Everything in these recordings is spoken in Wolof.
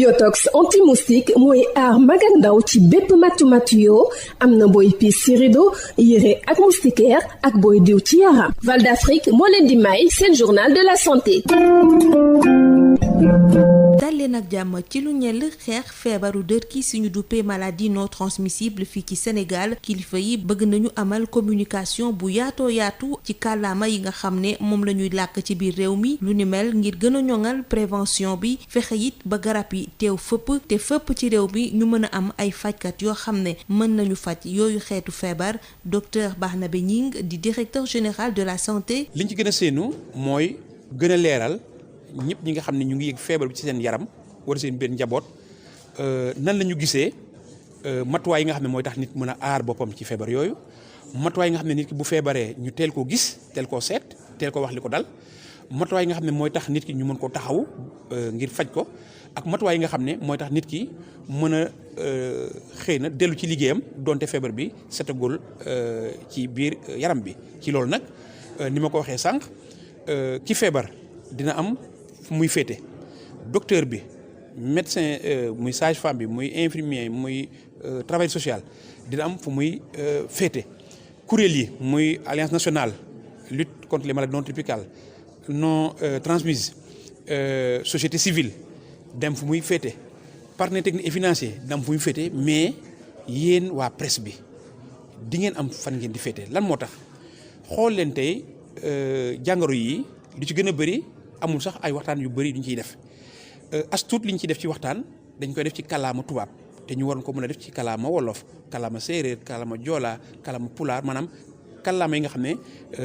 Yotox anti-moustique mooy aar mag ak ndaw ci bépp matu-matu yoo am na booy piis ci rido yére ak moustiquaire ak booy diw ci yaram. Val d'Afrique moo leen di may seen journal de la santé. dalee nag jàmm ci lu ñeel xeex feebaru dërki suñu duppee maladie non transmissible fii ci Sénégal kilifa yi bëgg nañu amal communication bu yaatoo yaatu ci kàllaama yi nga xam ne moom la ñuy làkk ci biir réew mi lu ni mel ngir gën a ñoŋal prévention bi fexe it ba garab yi teew fëpp te fëpp ci réew mi ñu mën a am ay fajkat yoo xam ne mën nañu faj yooyu xeetu feebar docteur Barnabé Gning di directeur général de la santé. liñ ci gën a séenu mooy gën a leeral ñëpp ñi nga xam ne ñu ngi yëg feebar bi ci seen yaram wala seen benn njaboot nan la ñu gisee matuwaay yi nga xam ne mooy tax nit mën a aar boppam ci feebar yooyu matuwaay yi nga xam ne nit ki bu feebaree ñu teel koo gis teel koo seet teel koo wax li ko dal matuwaay yi nga xam ne mooy tax nit ki ñu mën koo taxaw ngir faj ko ak matuwaay yi nga xam ne mooy tax nit ki mën a xëy na dellu ci liggéeyam donte feebar bi setagul ci biir yaram bi ci loolu nag ni ma ko waxee sànq ki feebar dina am fu muy féete docteur bi médecin muy sage-femme bi muy infirmier muy travail social dina am fu muy féete kuréel yi muy alliance nationale lutte contre les maladies non tropicales non transmises société civile dem fu muy féete partenaires techniques et financiers dina am fu muy féete mais yéen waa presse bi di ngeen am fan ngeen di féete lan moo tax xool leen tey jàngoro yi lu ci gën a bëri amul sax ay waxtaan yu bëri duñ ciy def as tuut li ñu ciy def ci waxtaan dañ koy def ci kàllaama tubaab te ñu waroon ko mën a def ci kàllaama wolof kàllaama séeréer kàllaama joola kàllaama pulaar maanaam kàllaama yi nga xam ne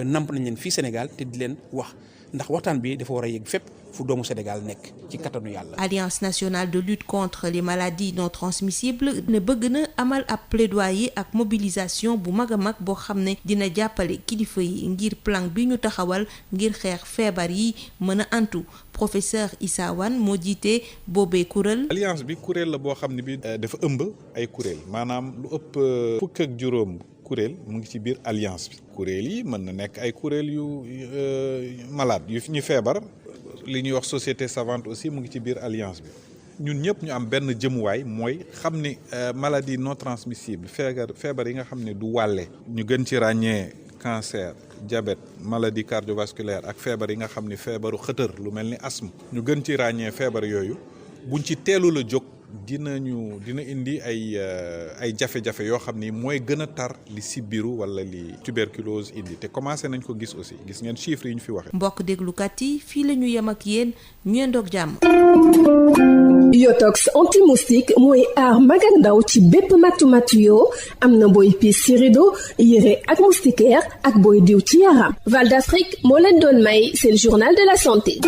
namp nañ leen fii Sénégal te di leen wax ndax waxtaan bi dafa war a yegg fépp fu doomu Sénégal nekk ci kattanu yàlla. Alliance nationale de lutte contre les maladies non transmissibles ne bëgg na amal ab plaidoyer ak mobilisation bu mag a mag boo xam ne dina jàppale kilifa yi ngir plan bi ñu taxawal ngir xeex feebar yi mën a antu professeur Issa Wane moo jiite boobee kuréel. alliance bi kuréel la boo xam ne bi dafa ëmb ay kuréel maanaam lu ëpp fukk ak juróom kuréel mu ngi ci biir alliance bi kuréel yi mën na nekk ay kuréel yu malade yu ñu feebar li ñuy wax société savante aussi mu ngi ci biir alliance bi ñun ñëpp ñu am benn jëmuwaay mooy xam ni maladie non transmissible feebar yi nga xam ne du wàlle ñu gën ci ràññee cancer diabète maladie cardiovasculaire ak feebar yi nga xam ni feebaru xëtër lu mel ni asthme ñu gën ci ràññee feebar yooyu buñ ci teelu la jóg dina indi ay jafe-jafe yoo xam ni mooy gën a tar li sibiru wala li tuberculose indi te commencé nañ ko gis aussi gis ngeen chiffres yi ñu fi waxee. mbokk déglukat yi fii la ñu yem ak yéen ñu yendoog jàmm. Yotox anti-moustique mooy aar mag ak ndaw ci bépp matu-matu yoo am na booy piis ci rido yére ak moustiquaire ak booy diw ci yaram. Val d'Afrique moo leen doon may seen journal de la santé.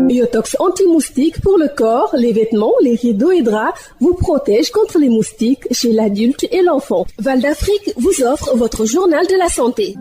Yotox anti-moustique pour le corps, les vêtements, les rideaux et draps vous protège contre les moustiques chez l'adulte et l'enfant. Val d'Afrique vous offre votre journal de la santé.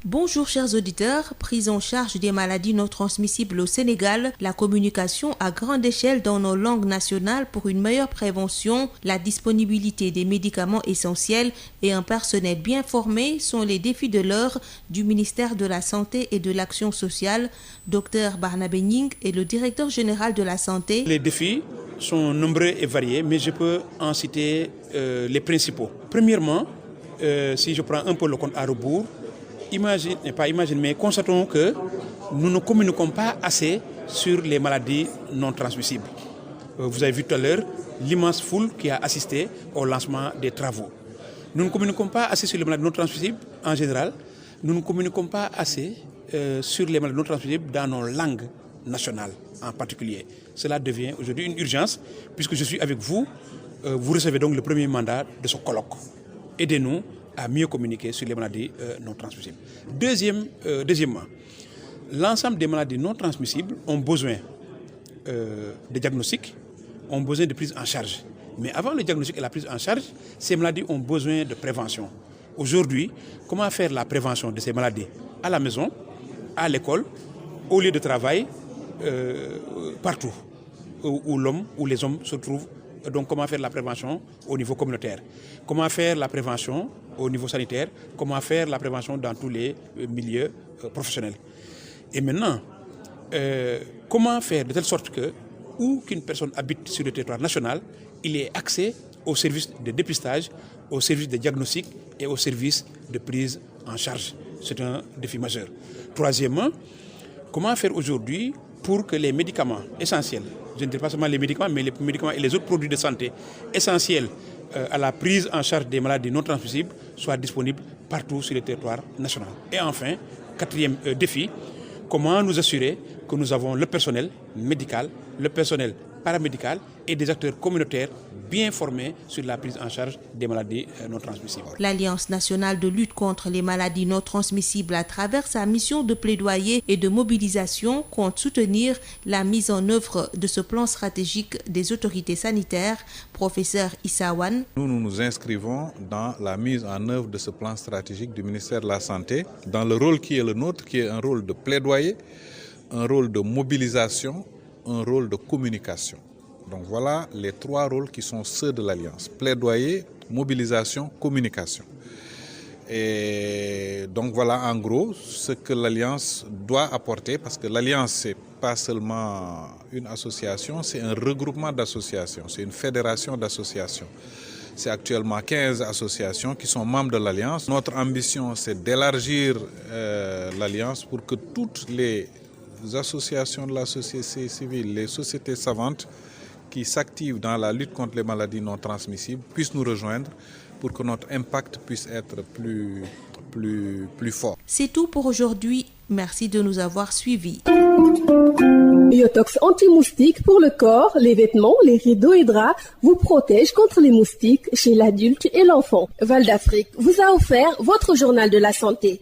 Bonjour chers auditeurs, prise en charge des maladies non transmissibles au Sénégal, la communication à grande échelle dans nos langues nationales pour une meilleure prévention, la disponibilité des médicaments essentiels et un personnel bien formé sont les défis de l'heure du ministère de la Santé et de l'Action sociale. Docteur Barnabé Gning est le directeur général de la santé. Les défis sont nombreux et variés, mais je peux en citer les principaux. Premièrement, si je prends un peu le compte à rebours, mais constatons que nous ne communiquons pas assez sur les maladies non transmissibles. Vous avez vu tout à l'heure l'immense foule qui a assisté au lancement des travaux. Nous ne communiquons pas assez sur les maladies non transmissibles en général. Nous ne communiquons pas assez sur les maladies non transmissibles dans nos langues nationales en particulier. Cela devient aujourd'hui une urgence puisque je suis avec vous. Vous recevez donc le premier mandat de ce colloque. Aidez-nous à mieux communiquer sur les maladies non transmissibles. Deuxièmement, l'ensemble des maladies non transmissibles ont besoin de diagnostic, ont besoin de prise en charge. Mais avant le diagnostic et la prise en charge, ces maladies ont besoin de prévention. Aujourd'hui, comment faire la prévention de ces maladies? À la maison, à l'école, au lieu de travail, partout où les hommes se trouvent donc comment faire la prévention au niveau communautaire, comment faire la prévention au niveau sanitaire, comment faire la prévention dans tous les milieux professionnels. Et maintenant, comment faire de telle sorte que, où qu'une personne habite sur le territoire national, il ait accès aux services de dépistage, aux services de diagnostic et aux services de prise en charge. C'est un défi majeur. Troisièmement, comment faire aujourd'hui pour que les médicaments essentiels, je ne dis pas seulement les médicaments, mais les médicaments et les autres produits de santé essentiels à la prise en charge des maladies non transmissibles soient disponibles partout sur le territoire national. Et enfin, quatrième défi, comment nous assurer que nous avons le personnel médical, le personnel paramédical et des acteurs communautaires bien formés sur la prise en charge des maladies non transmissibles. L'Alliance nationale de lutte contre les maladies non transmissibles, à travers sa mission de plaidoyer et de mobilisation, compte soutenir la mise en œuvre de ce plan stratégique des autorités sanitaires. Professeur Issa Wane. Nous nous inscrivons dans la mise en œuvre de ce plan stratégique du ministère de la Santé, dans le rôle qui est le nôtre, qui est un rôle de plaidoyer, un rôle de mobilisation, un rôle de communication. Donc voilà les trois rôles qui sont ceux de l'Alliance. Plaidoyer, mobilisation, communication. Et donc voilà en gros ce que l'Alliance doit apporter, parce que l'Alliance, c'est pas seulement une association, c'est un regroupement d'associations, c'est une fédération d'associations. C'est actuellement 15 associations qui sont membres de l'Alliance. Notre ambition, c'est d'élargir l'Alliance pour que toutes les associations de la société civile, les sociétés savantes qui s'activent dans la lutte contre les maladies non transmissibles puissent nous rejoindre pour que notre impact puisse être plus fort. C'est tout pour aujourd'hui. Merci de nous avoir suivis. Biotox anti-moustique pour le corps, les vêtements, les rideaux et draps vous protège contre les moustiques chez l'adulte et l'enfant. Val d'Afrique vous a offert votre journal de la santé.